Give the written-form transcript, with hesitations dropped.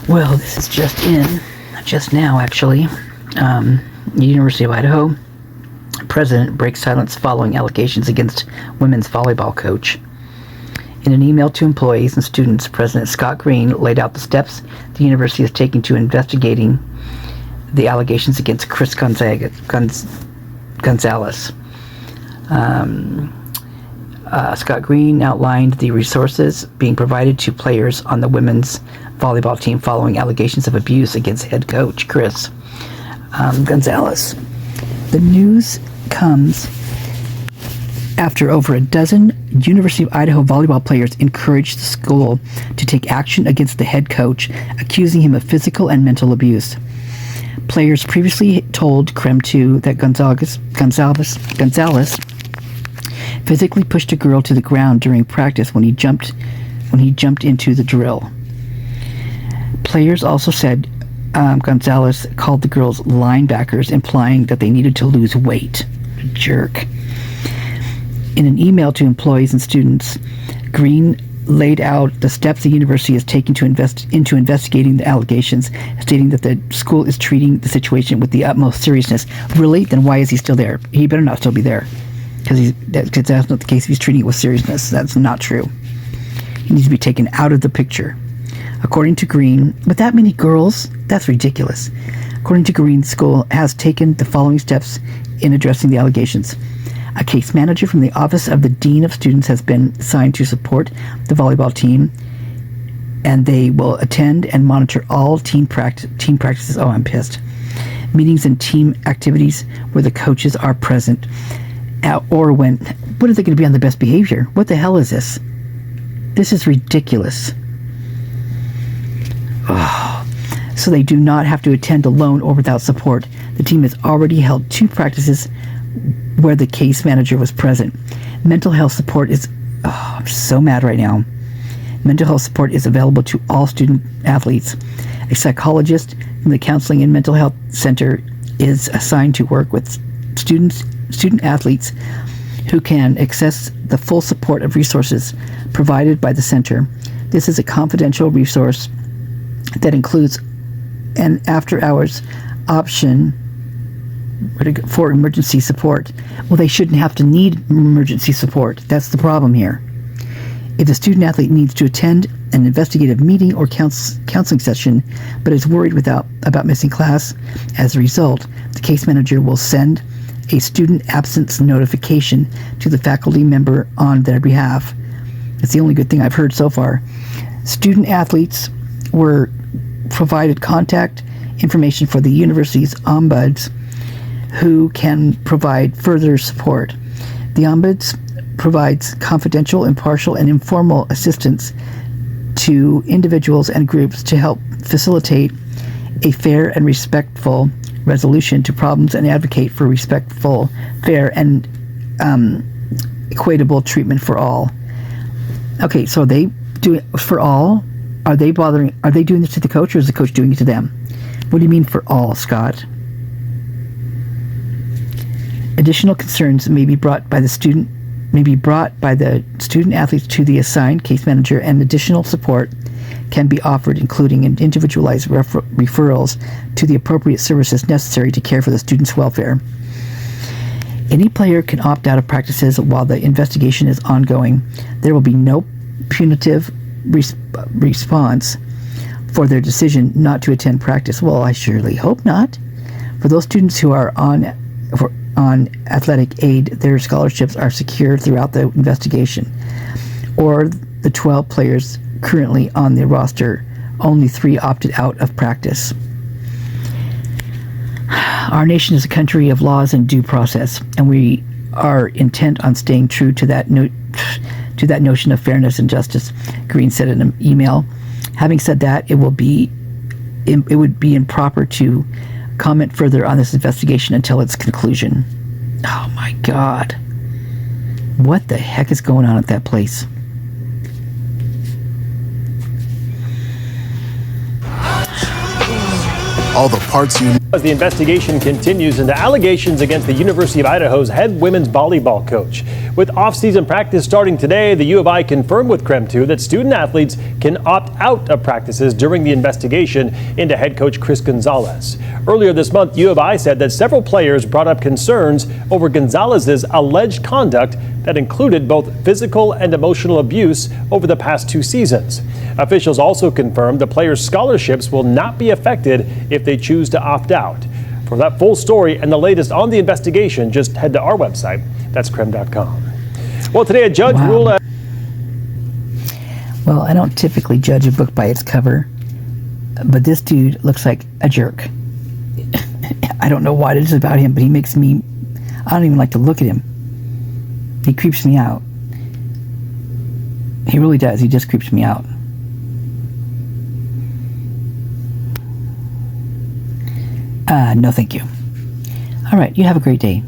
Well, this is just now actually. University of Idaho president breaks silence following allegations against women's volleyball coach. In an email to employees and students, President Scott Green laid out the steps the university is taking to investigating the allegations against Chris Gonzalez. Scott Green outlined the resources being provided to players on the women's volleyball team following allegations of abuse against head coach Chris Gonzalez. The news comes after over a dozen University of Idaho volleyball players encouraged the school to take action against the head coach, accusing him of physical and mental abuse. Players previously told KREM 2 that Gonzalez physically pushed a girl to the ground during practice when he jumped into the drill. Players also said Gonzalez called the girls linebackers, implying that they needed to lose weight. Jerk. In an email to employees and students, Green laid out the steps the university is taking to investigating the allegations, stating that the school is treating the situation with the utmost seriousness. Really? Then why is he still there? He better not still be there, because that's not the case. If he's treating it with seriousness, that's not true. He needs to be taken out of the picture. According to Green, with that many girls, that's ridiculous. According to Green, school has taken the following steps in addressing the allegations. A case manager from the Office of the Dean of Students has been assigned to support the volleyball team, and they will attend and monitor all team practices. Oh, I'm pissed. Meetings and team activities where the coaches are present. Or when, what are they going to be on the best behavior? What the hell is this? This is ridiculous. Oh, so they do not have to attend alone or without support. The team has already held 2 practices where the case manager was present. Mental health support is, I'm so mad right now. Mental health support is available to all student athletes. A psychologist from the Counseling and Mental Health Center is assigned to work with student athletes who can access the full support of resources provided by the center. This is a confidential resource that includes an after-hours option for emergency support. Well, they shouldn't have to need emergency support. That's the problem here. If a student athlete needs to attend an investigative meeting or counseling session, but is worried about missing class, as a result, the case manager will send a student absence notification to the faculty member on their behalf. It's the only good thing I've heard so far. Student athletes were provided contact information for the university's ombuds, who can provide further support. The ombuds provides confidential, impartial, and informal assistance to individuals and groups to help facilitate a fair and respectful resolution to problems and advocate for respectful, fair, and equitable treatment for all. Okay, so they do it for all? Are they doing this to the coach, or is the coach doing it to them? What do you mean for all, Scott? Additional concerns may be brought by the student athletes to the assigned case manager, and additional support can be offered, including individualized referrals to the appropriate services necessary to care for the student's welfare. Any player can opt out of practices while the investigation is ongoing. There will be no punitive response for their decision not to attend practice. Well, I surely hope not. For those students who are on athletic aid, their scholarships are secured throughout the investigation. Or the 12 players currently on the roster, only 3 opted out of practice. Our nation is a country of laws and due process, and we are intent on staying true to that notion of fairness and justice, Green said in an email. Having said that, it would be improper to comment further on this investigation until its conclusion. Oh my God. What the heck is going on at that place? All the parts you... As the investigation continues into allegations against the University of Idaho's head women's volleyball coach. With off-season practice starting today, the U of I confirmed with KREM 2 that student athletes can opt out of practices during the investigation into head coach Chris Gonzalez. Earlier this month, U of I said that several players brought up concerns over Gonzalez's alleged conduct that included both physical and emotional abuse over the past 2 seasons. Officials also confirmed the players' scholarships will not be affected if they choose to opt out. For that full story and the latest on the investigation, just head to our website. That's krem.com. Well, today a judge ruled. Well, I don't typically judge a book by its cover, but this dude looks like a jerk. I don't know what it is about him, but he makes me, I don't even like to look at him. He creeps me out. He really does. He just creeps me out. No, thank you. All right, you have a great day.